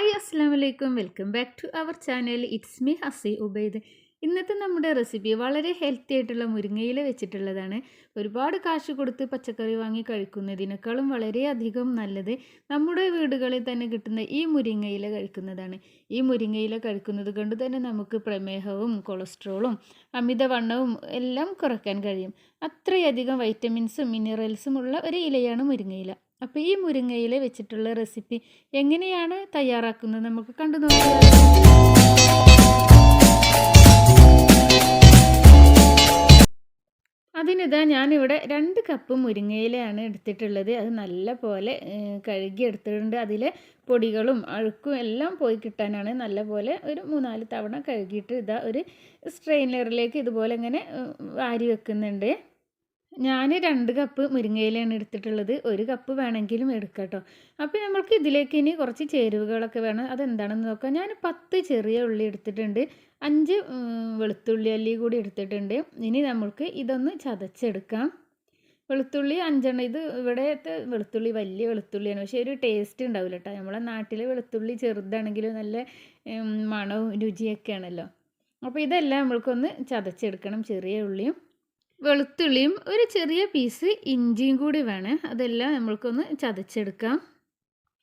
Hi അസ്സാം വലൈക്കും welcome back to our channel. It's me Hasi Ubaid. ഇന്നത്തെ നമ്മുടെ റെസിപ്പി വളരെ ഹെൽത്തി ആയിട്ടുള്ള മുരിങ്ങയില വെച്ചിട്ടുള്ളതാണ്. ഒരുപാട് കാശ് കൊടുത്ത് പച്ചക്കറി വാങ്ങി കഴിക്കുന്നതിനേക്കാളും വളരെയധികം നല്ലത് നമ്മുടെ വീടുകളിൽ തന്നെ കിട്ടുന്ന ഈ മുരിങ്ങയില കഴിക്കുന്നതാണ്. ഈ മുരിങ്ങയില കഴിക്കുന്നത് കൊണ്ട് തന്നെ നമുക്ക് പ്രമേഹവും കൊളസ്ട്രോളും അമിതവണ്ണവും എല്ലാം കുറയ്ക്കാൻ കഴിയും. അത്രയധികം വൈറ്റമിൻസും മിനറൽസും ഉള്ള ഒരു ഇലയാണ് മുരിങ്ങയില. അപ്പോൾ ഈ മുരിങ്ങയില വെച്ചിട്ടുള്ള റെസിപ്പി എങ്ങനെയാണ് തയ്യാറാക്കുന്നത് നമുക്ക് കണ്ടു നോക്കാം. അതിനിതാ ഞാനിവിടെ 2 കപ്പ് മുരിങ്ങയിലയാണ് എടുത്തിട്ടുള്ളത്. അത് നല്ല പോലെ കഴുകി എടുത്തിട്ടുണ്ട്. അതിലെ പൊടികളും അഴുക്കും എല്ലാം പോയി കിട്ടാനാണ് നല്ല പോലെ ഒരു 3-4 തവണ കഴുകിയിട്ട് ഇതാ ഒരു സ്ട്രെയിനറിലേക്ക് ഇതുപോലെ ഇങ്ങനെ വാരി വെക്കുന്നുണ്ട്. ഞാൻ 2 കപ്പ് മുരിങ്ങയിലയാണ് എടുത്തിട്ടുള്ളത്. 1 കപ്പ് വേണമെങ്കിലും എടുക്കാം കേട്ടോ. അപ്പോൾ നമ്മൾക്ക് ഇതിലേക്ക് ഇനി കുറച്ച് ചേരുവകളൊക്കെ വേണം. അതെന്താണെന്ന് നോക്കാം. ഞാൻ 10 ചെറിയ ഉള്ളി എടുത്തിട്ടുണ്ട്, 5 വെളുത്തുള്ളി അല്ലി കൂടി എടുത്തിട്ടുണ്ട്. ഇനി നമ്മൾക്ക് ഇതൊന്ന് ചതച്ചെടുക്കാം. വെളുത്തുള്ളി 5 ഇത് ഇവിടത്തെ വെളുത്തുള്ളി വലിയ വെളുത്തുള്ളിയാണ്, പക്ഷേ ഒരു ടേസ്റ്റ് ഉണ്ടാവില്ല കേട്ടോ. നമ്മളെ നാട്ടിലെ വെളുത്തുള്ളി ചെറുതാണെങ്കിലും നല്ല മണവും രുചിയൊക്കെയാണല്ലോ. അപ്പോൾ ഇതെല്ലാം നമ്മൾക്കൊന്ന് ചതച്ചെടുക്കണം. ചെറിയ ഉള്ളിയും വെളുത്തുള്ളിയും ഒരു ചെറിയ പീസ് ഇഞ്ചിയും കൂടി വേണം. അതെല്ലാം നമ്മൾക്കൊന്ന് ചതച്ചെടുക്കാം.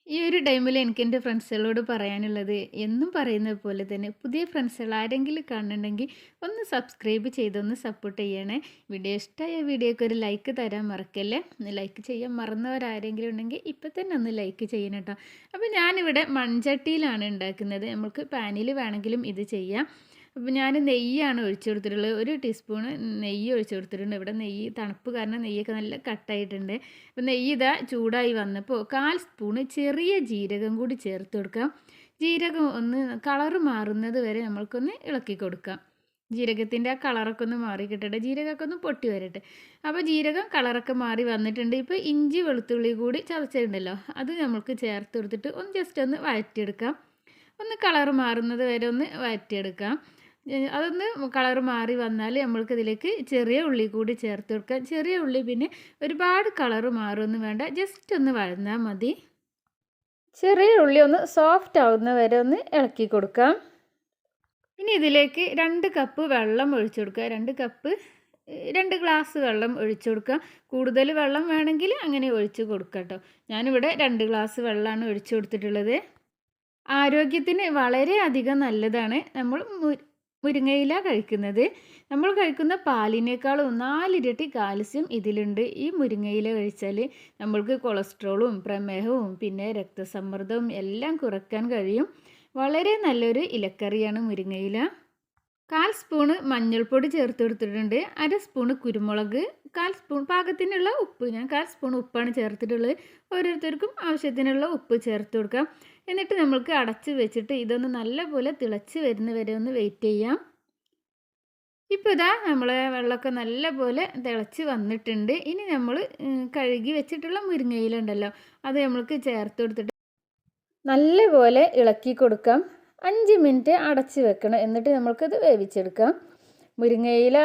ഈ ഒരു ടൈമിൽ എനിക്ക് എൻ്റെ ഫ്രണ്ട്സുകളോട് പറയാനുള്ളത്, എന്നും പറയുന്നത് പോലെ തന്നെ പുതിയ ഫ്രണ്ട്സുകൾ ആരെങ്കിലും കാണുന്നുണ്ടെങ്കിൽ ഒന്ന് സബ്സ്ക്രൈബ് ചെയ്തൊന്ന് സപ്പോർട്ട് ചെയ്യണേ. വീഡിയോ ഇഷ്ടമായ വീഡിയോക്ക് ഒരു ലൈക്ക് തരാൻ മറക്കല്ലേ. ലൈക്ക് ചെയ്യാൻ മറന്നവരാരെങ്കിലും ഉണ്ടെങ്കിൽ ഇപ്പം തന്നെ ഒന്ന് ലൈക്ക് ചെയ്യണം കേട്ടോ. അപ്പോൾ ഞാനിവിടെ മൺചട്ടിയിലാണ് ഉണ്ടാക്കുന്നത്. നമുക്ക് പാനിൽ വേണമെങ്കിലും ഇത് ചെയ്യാം. അപ്പോൾ ഞാൻ നെയ്യാണ് ഒഴിച്ചു കൊടുത്തിട്ടുള്ളത്. 1 ടീസ്പൂണ് നെയ്യ് ഒഴിച്ചു കൊടുത്തിട്ടുണ്ട്. ഇവിടെ നെയ്യ് തണുപ്പ് കാരണം നെയ്യൊക്കെ നല്ല കട്ടായിട്ടുണ്ട്. അപ്പോൾ നെയ്യ് ഇതാ ചൂടായി വന്നപ്പോൾ 1/4 സ്പൂണ് ചെറിയ ജീരകം കൂടി ചേർത്ത് കൊടുക്കാം. ജീരകം ഒന്ന് കളറ് മാറുന്നത് വരെ നമ്മൾക്കൊന്ന് ഇളക്കി കൊടുക്കാം. ജീരകത്തിൻ്റെ ആ കളറൊക്കെ ഒന്ന് മാറി കിട്ടട്ടെ, ജീരകമൊക്കെ ഒന്ന് പൊട്ടി വരട്ടെ. അപ്പോൾ ജീരകം കളറൊക്കെ മാറി വന്നിട്ടുണ്ട്. ഇപ്പോൾ ഇഞ്ചി വെളുത്തുള്ളി കൂടി ചതച്ചിട്ടുണ്ടല്ലോ, അത് നമ്മൾക്ക് ചേർത്ത് കൊടുത്തിട്ട് ഒന്ന് ജസ്റ്റ് ഒന്ന് വഴറ്റിയെടുക്കാം. ഒന്ന് കളറ് മാറുന്നത് വരെ ഒന്ന് വഴറ്റിയെടുക്കാം. അതൊന്ന് കളർ മാറി വന്നാൽ നമ്മൾക്കിതിലേക്ക് ചെറിയ ഉള്ളി കൂടി ചേർത്ത് കൊടുക്കാം. ചെറിയ ഉള്ളി പിന്നെ ഒരുപാട് കളർ മാറുമൊന്നും വേണ്ട, ജസ്റ്റ് ഒന്ന് വഴന്നാൽ മതി. ചെറിയ ഉള്ളി ഒന്ന് സോഫ്റ്റ് ആവുന്ന വരെ ഒന്ന് ഇളക്കി കൊടുക്കാം. ഇനി ഇതിലേക്ക് 2 കപ്പ് വെള്ളം ഒഴിച്ചു കൊടുക്കുക. 2 ഗ്ലാസ് വെള്ളം ഒഴിച്ചു കൊടുക്കുക. കൂടുതൽ വെള്ളം വേണമെങ്കിൽ അങ്ങനെ ഒഴിച്ച് കൊടുക്കാം കേട്ടോ. ഞാനിവിടെ 2 ഗ്ലാസ് വെള്ളമാണ് ഒഴിച്ചു കൊടുത്തിട്ടുള്ളത്. ആരോഗ്യത്തിന് വളരെയധികം നല്ലതാണ് നമ്മൾ മുരിങ്ങയില കഴിക്കുന്നത്. നമ്മൾ കഴിക്കുന്ന പാലിനേക്കാളും 4 ഇരട്ടി കാൽസ്യം ഇതിലുണ്ട്. ഈ മുരിങ്ങയില കഴിച്ചാൽ നമ്മൾക്ക് കൊളസ്ട്രോളും പ്രമേഹവും പിന്നെ രക്തസമ്മർദ്ദവും എല്ലാം കുറയ്ക്കാൻ കഴിയും. വളരെ നല്ലൊരു ഇലക്കറിയാണ് മുരിങ്ങയില. 1/4 സ്പൂണ് മഞ്ഞൾപ്പൊടി ചേർത്ത് കൊടുത്തിട്ടുണ്ട്. 1/2 സ്പൂണ് കുരുമുളക്, 1/4 സ്പൂൺ പാകത്തിനുള്ള ഉപ്പ്. ഞാൻ 1/4 സ്പൂൺ ഉപ്പാണ് ചേർത്തിട്ടുള്ളത്. ഓരോരുത്തർക്കും ആവശ്യത്തിനുള്ള ഉപ്പ് ചേർത്ത് കൊടുക്കാം. എന്നിട്ട് നമ്മൾക്ക് അടച്ച് വെച്ചിട്ട് ഇതൊന്ന് നല്ലപോലെ തിളച്ച് വരുന്ന വരെ ഒന്ന് വെയിറ്റ് ചെയ്യാം. ഇപ്പോൾ ഇതാ നമ്മളെ വെള്ളമൊക്കെ നല്ലപോലെ തിളച്ച് വന്നിട്ടുണ്ട്. ഇനി നമ്മൾ കഴുകി വെച്ചിട്ടുള്ള മുരിങ്ങയില ഉണ്ടല്ലോ, അത് നമ്മൾക്ക് ചേർത്ത് കൊടുത്തിട്ട് നല്ലപോലെ ഇളക്കി കൊടുക്കാം. 5 മിനിറ്റ് അടച്ച് വെക്കണം. എന്നിട്ട് നമ്മൾക്കത് വേവിച്ചെടുക്കാം. മുരിങ്ങയിലെ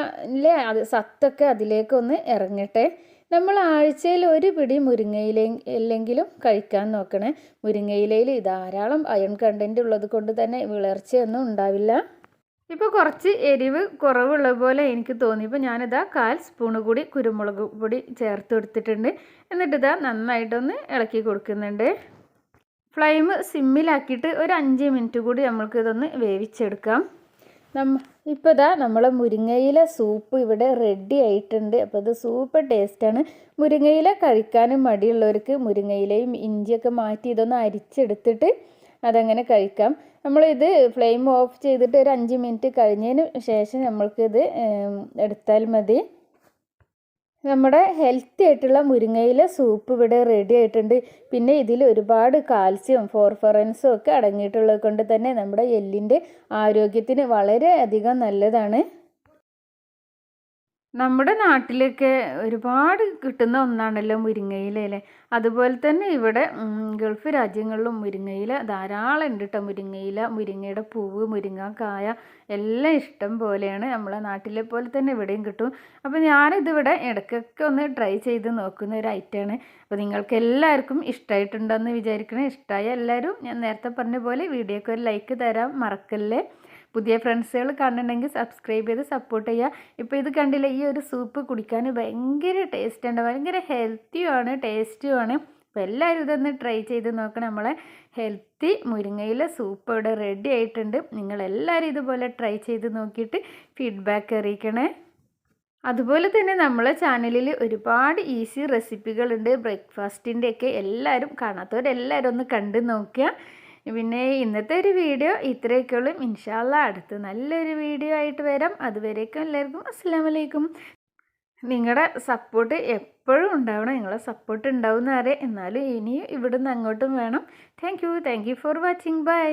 സത്തൊക്കെ അതിലേക്കൊന്ന് ഇറങ്ങട്ടെ. നമ്മൾ ആഴ്ചയിൽ 1 പിടി മുരിങ്ങയിലെങ്കിലും കഴിക്കാൻ നോക്കണേ. മുരിങ്ങയിലയിൽ ധാരാളം അയൺ കണ്ടൻറ്റ് ഉള്ളത് കൊണ്ട് തന്നെ വിളർച്ചയൊന്നും ഉണ്ടാവില്ല. ഇപ്പോൾ കുറച്ച് എരിവ് കുറവുള്ള പോലെ എനിക്ക് തോന്നിയപ്പോൾ ഞാനിതാ 1/4 സ്പൂണ് കൂടി കുരുമുളക് പൊടി ചേർത്ത് കൊടുത്തിട്ടുണ്ട്. എന്നിട്ടിതാ നന്നായിട്ടൊന്ന് ഇളക്കി കൊടുക്കുന്നുണ്ട്. ഫ്ലെയിം സിമ്മിലാക്കിയിട്ട് ഒരു 5 മിനിറ്റ് കൂടി നമ്മൾക്ക് ഇതൊന്ന് വേവിച്ചെടുക്കാം. ഇപ്പോൾ ഇതാ നമ്മളെ മുരിങ്ങയില സൂപ്പ് ഇവിടെ റെഡി ആയിട്ടുണ്ട്. അപ്പോൾ ഇത് സൂപ്പർ ടേസ്റ്റാണ്. മുരിങ്ങയില കഴിക്കാനും മടിയുള്ളവർക്ക് മുരിങ്ങയിലയും ഇഞ്ചിയൊക്കെ മാറ്റി ഇതൊന്ന് അരിച്ചെടുത്തിട്ട് അതങ്ങനെ കഴിക്കാം. നമ്മളിത് ഫ്ലെയിം ഓഫ് ചെയ്തിട്ട് ഒരു 5 മിനിറ്റ് കഴിഞ്ഞതിന് ശേഷം നമ്മൾക്കിത് എടുത്താൽ മതി. നമ്മുടെ ഹെൽത്തി ആയിട്ടുള്ള മുരിങ്ങയില സൂപ്പ് ഇവിടെ റെഡി ആയിട്ടുണ്ട്. പിന്നെ ഇതിൽ ഒരുപാട് കാൽസ്യം ഫോസ്ഫറസും ഒക്കെ അടങ്ങിയിട്ടുള്ളത് കൊണ്ട് തന്നെ നമ്മുടെ എല്ലിൻ്റെ ആരോഗ്യത്തിന് വളരെയധികം നല്ലതാണ്. നമ്മുടെ നാട്ടിലൊക്കെ ഒരുപാട് കിട്ടുന്ന ഒന്നാണല്ലോ മുരിങ്ങയില അല്ലേ. അതുപോലെ തന്നെ ഇവിടെ ഗൾഫ് രാജ്യങ്ങളിലും മുരിങ്ങയില ധാരാളം ഉണ്ട് കേട്ടോ. മുരിങ്ങയില, മുരിങ്ങയുടെ പൂവ്, മുരിങ്ങാക്കായ എല്ലാം ഇഷ്ടം പോലെയാണ്. നമ്മളെ നാട്ടിലെ പോലെ തന്നെ ഇവിടെയും കിട്ടും. അപ്പോൾ ഞാനിതിവിടെ ഇടയ്ക്കൊക്കെ ഒന്ന് ട്രൈ ചെയ്ത് നോക്കുന്ന ഒരു ഐറ്റമാണ്. അപ്പോൾ നിങ്ങൾക്ക് എല്ലാവർക്കും ഇഷ്ടമായിട്ടുണ്ടെന്ന് വിചാരിക്കണേ. ഇഷ്ടമായ എല്ലാവരും ഞാൻ നേരത്തെ പറഞ്ഞ പോലെ വീഡിയോക്ക് ഒരു ലൈക്ക് തരാൻ മറക്കല്ലേ. പുതിയ ഫ്രണ്ട്സുകൾ കാണുന്നുണ്ടെങ്കിൽ സബ്സ്ക്രൈബ് ചെയ്ത് സപ്പോർട്ട് ചെയ്യുക. ഇപ്പോൾ ഇത് കണ്ടില്ല, ഈ ഒരു സൂപ്പ് കുടിക്കാൻ ഭയങ്കര ടേസ്റ്റ് ഉണ്ട്, ഭയങ്കര ഹെൽത്തിയുമാണ്, ടേസ്റ്റുമാണ്. അപ്പോൾ എല്ലാവരും ഇതൊന്ന് ട്രൈ ചെയ്ത് നോക്കണം. നമ്മളെ ഹെൽത്തി മുരിങ്ങയില സൂപ്പ് ഇവിടെ റെഡി ആയിട്ടുണ്ട്. നിങ്ങളെല്ലാവരും ഇതുപോലെ ട്രൈ ചെയ്ത് നോക്കിയിട്ട് ഫീഡ്ബാക്ക് അറിയിക്കണേ. അതുപോലെ തന്നെ നമ്മളെ ചാനലിൽ ഒരുപാട് ഈസി റെസിപ്പികളുണ്ട് ബ്രേക്ക്ഫാസ്റ്റിൻ്റെയൊക്കെ. എല്ലാവരും കാണാത്തവരെല്ലാവരും ഒന്ന് കണ്ടു നോക്കുക. പിന്നെ ഇന്നത്തെ ഒരു വീഡിയോ ഇത്രയൊക്കെയുള്ളൂ. ഇൻഷാ അല്ലാഹ് അടുത്ത് നല്ലൊരു വീഡിയോ ആയിട്ട് വരാം. അതുവരേക്കും എല്ലാവർക്കും അസ്സലാമു അലൈക്കും. നിങ്ങളുടെ സപ്പോർട്ട് എപ്പോഴും ഉണ്ടാവണം. നിങ്ങളെ സപ്പോർട്ട് ഉണ്ടാവും എന്ന് അറിയാം. എന്നാലും ഇനിയും ഇവിടുന്ന് അങ്ങോട്ടും വേണം. Thank you for watching. By.